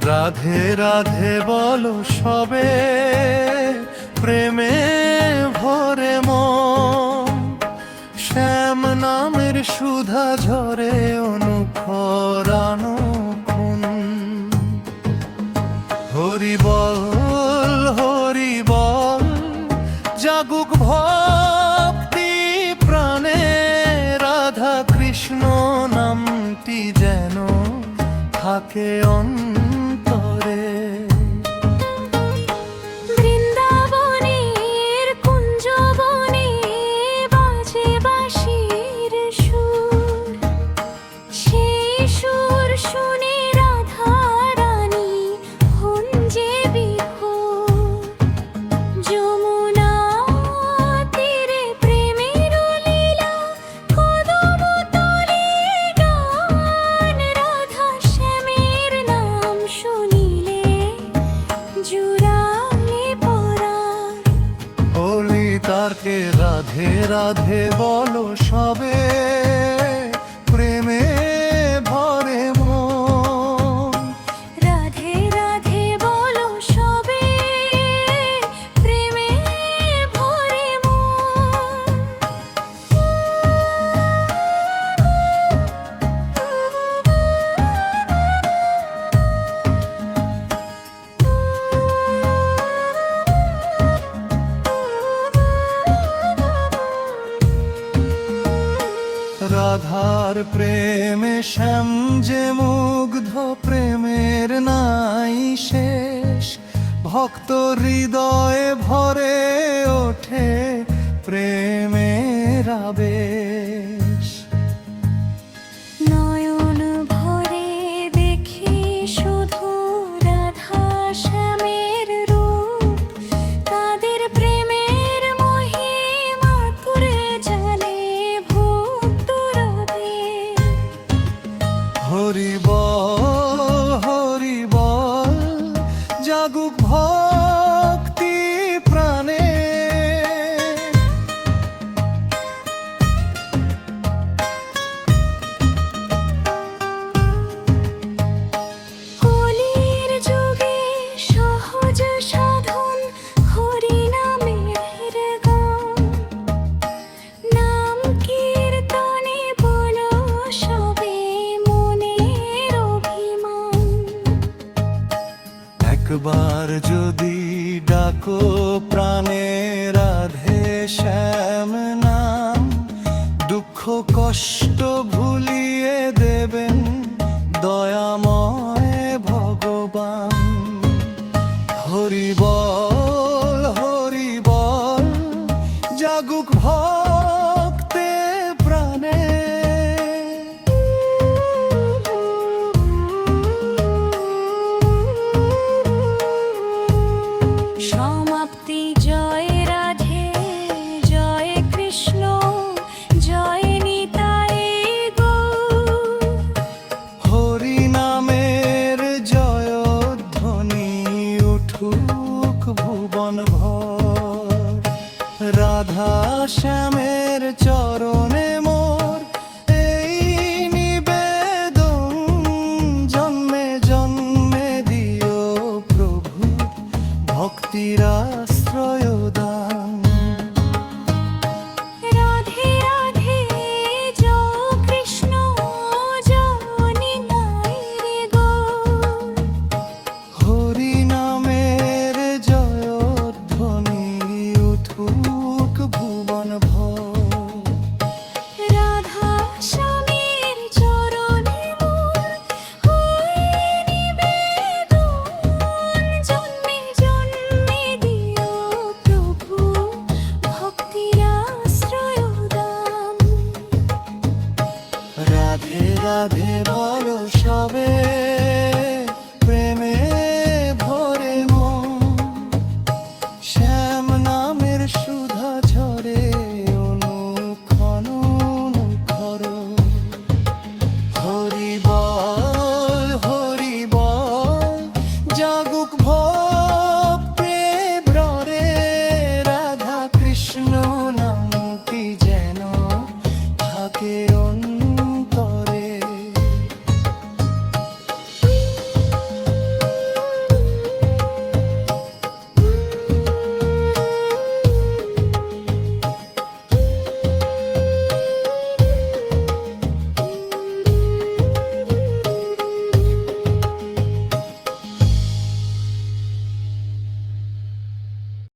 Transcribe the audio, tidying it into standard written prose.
রাধে রাধে বলো সবে, প্রেমে ভরে মন। শ্যাম নামের সুধা ঝরে অনুক্ষর অনুক্ষণ। হরি বল হরি বল, জাগুক ভক্তি প্রাণে। রাধা কৃষ্ণ নামটি যেন থাকে অন্তরে। বৃন্দাবনের কুঞ্জবনে বাজে বাঁশির সুর, সেই সুর শুনে রাধা রানী হন যে বিভোর। যমুনা তীরে প্রেমের লীলা, কদম তলে গান। রাধা শ্যামের নাম শুনিলে জুড়ালে পরাণ। হোলি তারকে রাধে রাধে বলো সবে, প্রেমে ভরে মন। রাধে রাধে বলো সবে, প্রেমে ভরে মন। রাধার প্রেমে শ্যাম যে মুগ্ধ, প্রেমের নাই শেষ। ভক্ত হৃদয়ে ভরে ওঠে প্রেমের আবেশ। নয়ন ভরে দেখি শুধু রাধা শ্যামের রূপ। তাদের প্রেমের মহিমা করে জানে ভক্তরাবে। হরি বল, জাগুক ভক্তি প্রাণে। কলির যুগে সহজ সাধন হরি নামের গান। নাম কীর্তনে বলো সবে মনের অভিমান। একবার যদি ডাকো প্রাণে রাধে শ্যাম নাম, দুঃখ কষ্ট ভুলিয়ে দেবেন দয়াময় ভগবান। হরি বল, জাগুক ভক্তে প্রাণে। সমাপ্তি জয় রাধে, জয় কৃষ্ণ, জয় নিতাই গৌর। হরি নামের জয়ধ্বনি উঠুক ভুবন ভর। রাধা শ্যামের চরণে মোর এই নিবেদন। জন্মে জন্মে দিও প্রভু ভক্তির আশ্রয় দান। রাধে রাধে জয় কৃষ্ণ, জয় নিতাই গৌর। হরি নামের জয়ধ্বনি উঠুক ভুবন ভর। রাধা শ্যামের চরণে মোর হয়ে নিবেদন। জন্মে জন্মে দিও প্রভু ভক্তির আশ্রয় দান। রাধে রাধে বল।